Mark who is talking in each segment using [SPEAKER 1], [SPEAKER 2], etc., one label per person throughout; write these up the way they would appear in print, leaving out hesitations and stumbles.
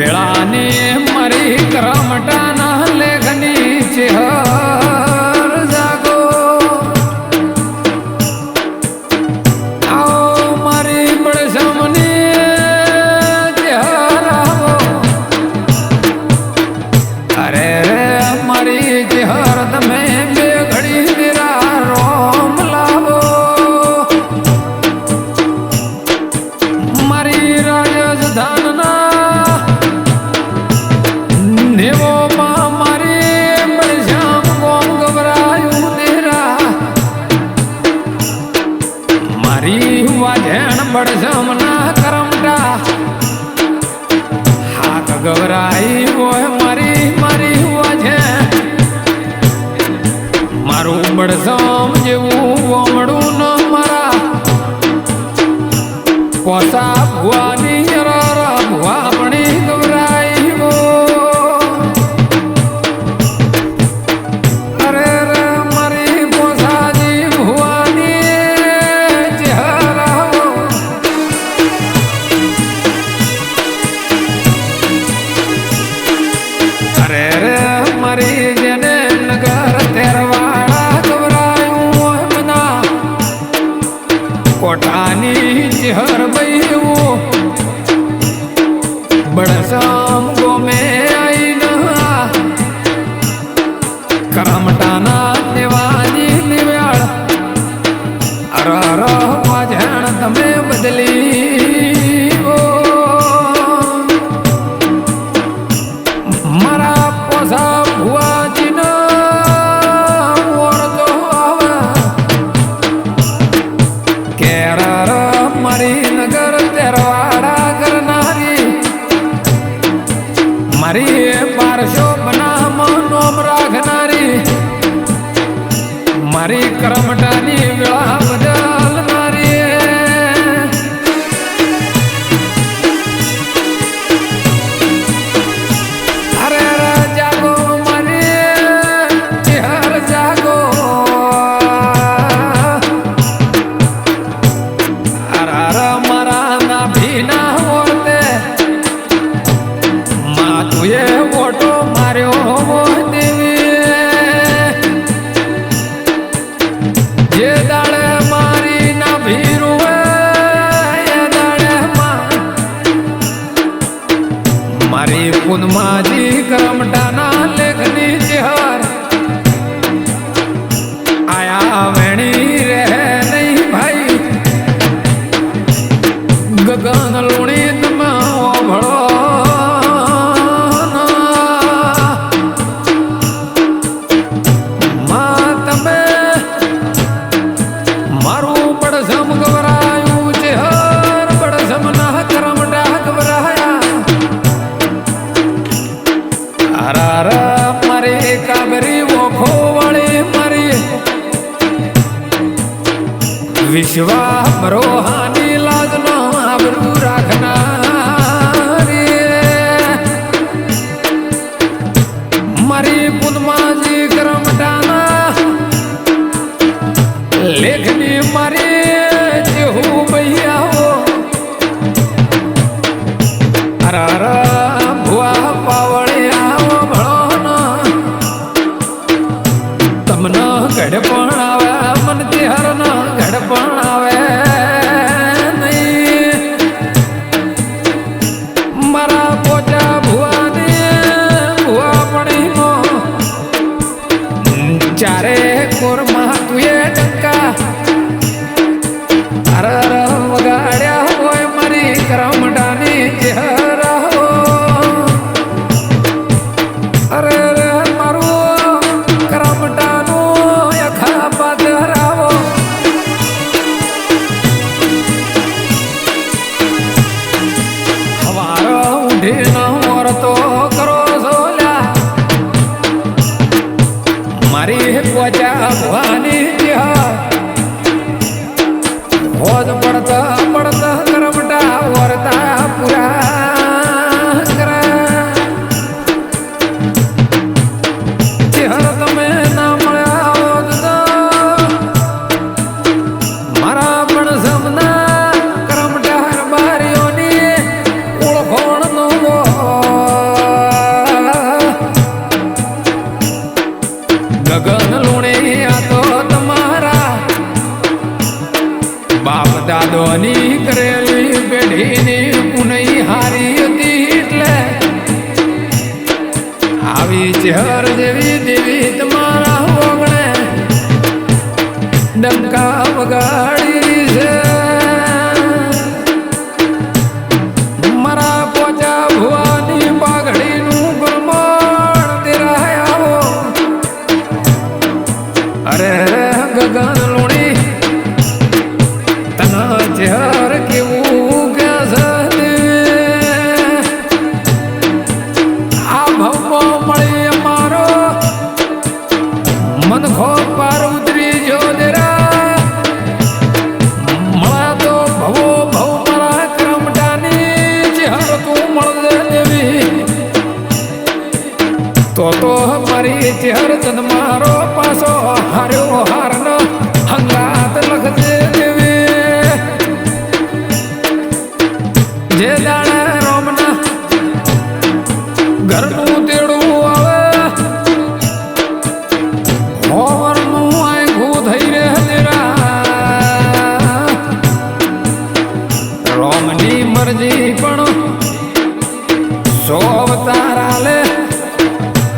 [SPEAKER 1] વેળાની મારી કરમટાના લેખની ચેહર જાગો આવો મારી બળસમની ચેહર આવો અરે રે મારી ચેહર તમે બે ઘડી નિરા રોમ લાવો મારી રાજધાનના બળસમના કરમટા હાથ ગવરાઈ હોય મારી મારી વાજે મારું બળસમ જેવું વમડું ન મારા પોસા ભુવાની ભુવા પણી ગવરાઈ હો અરે રે મારી પોસાજી ભુવાની મારી જેને નગર તેરવાડા ગવરાયું હોય મના કોટાની ચેહર બૈવું બળસમ ગોમે આઈના કરમટાના દેવાની નિવ્યાળ અર વાજણ તમે બદલી મારા પોસા ભુવાજીનો વરદો આવે કેર મારી નગર તેરવાડા કરનારી મારી બારસો બનામાં નોમ રાખનારી મારી કરમટાની વેળા બદલનારી ઓટો માર્યો દેવી જે દાડે મારી ના ભીરું એ દાડે મારી પુનમાજી કરમટાના લેખની ચેહર આયા વેણી રહે નહીં ભાઈ ગગન લુણી તમે ઓભળો મારી કાબરી ઓખો વાળી મારી વિશ્વા બરોહાની લાજનો આબરૂ રાખનારી મારી પુનમાજી કરમટાના લેખની મારી જેહું બૈયાઓ અર ભુવા પાવળિયા ગઢપણ આવે મન ચેહર ના ગઢપણ આવે નહીં મારા પોચા ભુવાને ભુવા પણીનો ચારે કોરમાં તુએ ટંકા અર વગાડ્યા હોય મારી કરમટાની ચેહર અરે તો કરો સોલ્યા મારી પોચા ભવાની હોજ પડતા પડતા કરમટા વરતા પુરા ચહેર ચંદ મારો પાસો હાર્યો હારનો હંગાત લખજે દેવી જે દાડે રોમના ઘરનું તેડું આવે હોવરનું આંખું થઈ રે તેરા રોમની મરજી પણ સો અવતાર આલે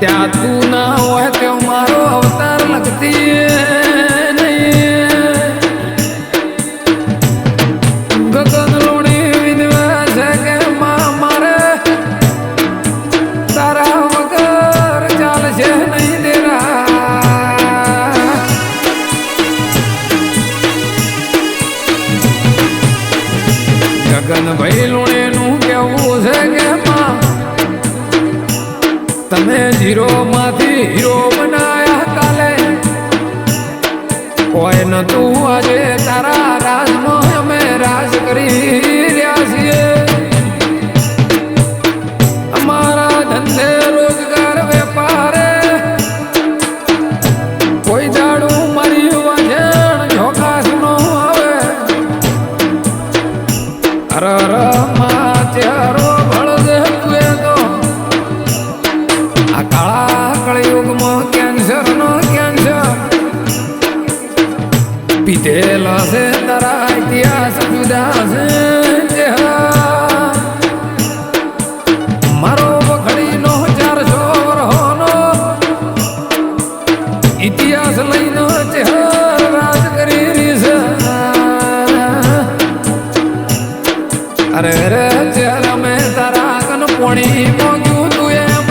[SPEAKER 1] ત્યાં તું ના હોય તો મારો અવતાર લગતી નહીં ગગન લોણી વિધવા છે કે મારે તારા વગર ચાલશે નહીં દેરા ગગન ભાઈ લોણીનું કેવું છે કે તમે જીરો માંથી હીરો બનાયા કાલે કોઈ નતું આજે તારા રાજમાં અમે રાજ કરી રહ્યા છીએ અમારા ધંધે રોજગાર વેપારે કોઈ દાડું મારી વાજણ ઝોકાશ નો આવે અરર માં ચારો ભળદે તુએ તો આ કાળા કળયુગમાં કેન્સર નો કેન્સર પીધેલા છે તારા ઇતિહાસ જુદા છે મારો વખડીનો 400 વર્ષનો ઇતિહાસ લઈને ચહેર રાજ કરી રહી છે અરે રે ચહેર અમે તારા કન પોણી મોગ્યું તું એમ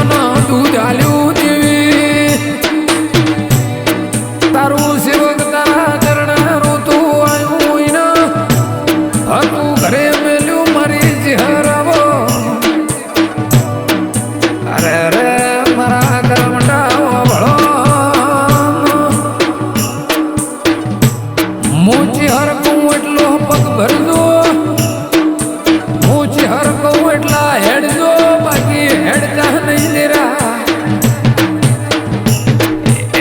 [SPEAKER 1] દૂધ આલ્યું દેવી તારું સેવક તારા ચરણ રોતું આવ્યું હતું ઘરે મેલ્યું મારી ચહેર આવો અરે રે મારા કરમટા ભળો હું ચહેર કહું એટલો પગ ભરજો હું ચહેર કહું એટલા હેડજો બાકી હેડતા નહીં દેરા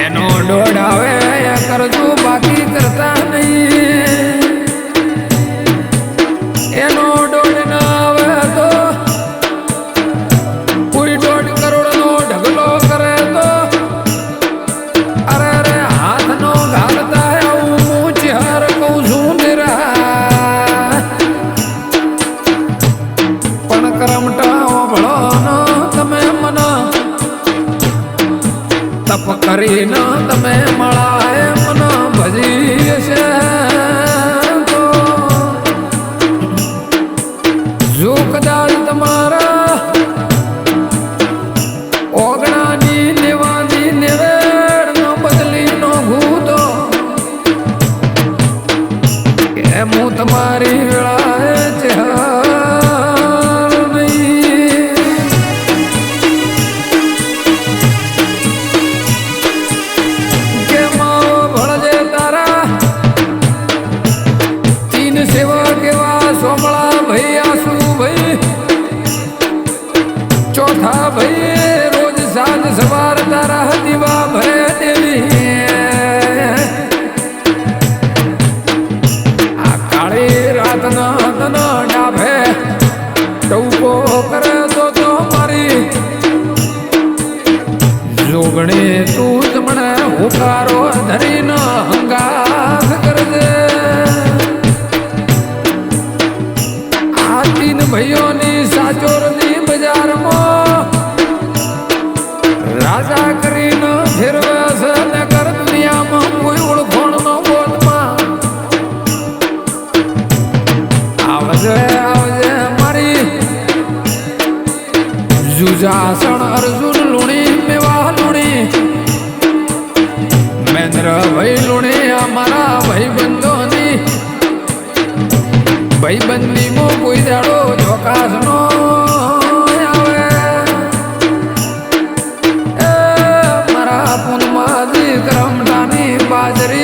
[SPEAKER 1] એનો દોડાવે કરજો બાકી કરતા નહીં એનો દોડ ના આવે તો કોઈ 1.5 કરોડનો ઢગલો કરે તો અરે રે હાથનો ઘાલતા આવું હું ચહેર કહું છું દેરા પણ કરમટા ભળો ન તમે મને તપ કરીને તમે મળાય મને ભજી છે તો જો કદાચ તમારા ઓગણાની નેવાની નેવેડ નો બદલી નો ભૂતો એમ હું તમારી વેળાએ ચહેર ચોથા ભાઈ રોજ સાંજ સવાર તારા દીવા ભરે દેવી આ કાળી રાતના તન ડાભે ટૌકો કરે તો મારી જોગણી તું જ મને હુકારો ધરીને હંગાસ કરજે આ તીન ભાઈઓની સાચોરની બજારમાં રાજા કરીને ફેરવે છે ને કર દુનિયામાં કોઈ ઓળખોણ નો બોધમાં આવજે આવજે મારી જુજાસણ અર્જુન લુણી મેવા લુણી મેન્દ્ર ભાઈ લુણી અમારા ભાઈબંધોની ભાઈબંધીમાં કોઈ દાડો ચોકાસ નો આવે મારા પૂનમાં કરમટાની બાજરી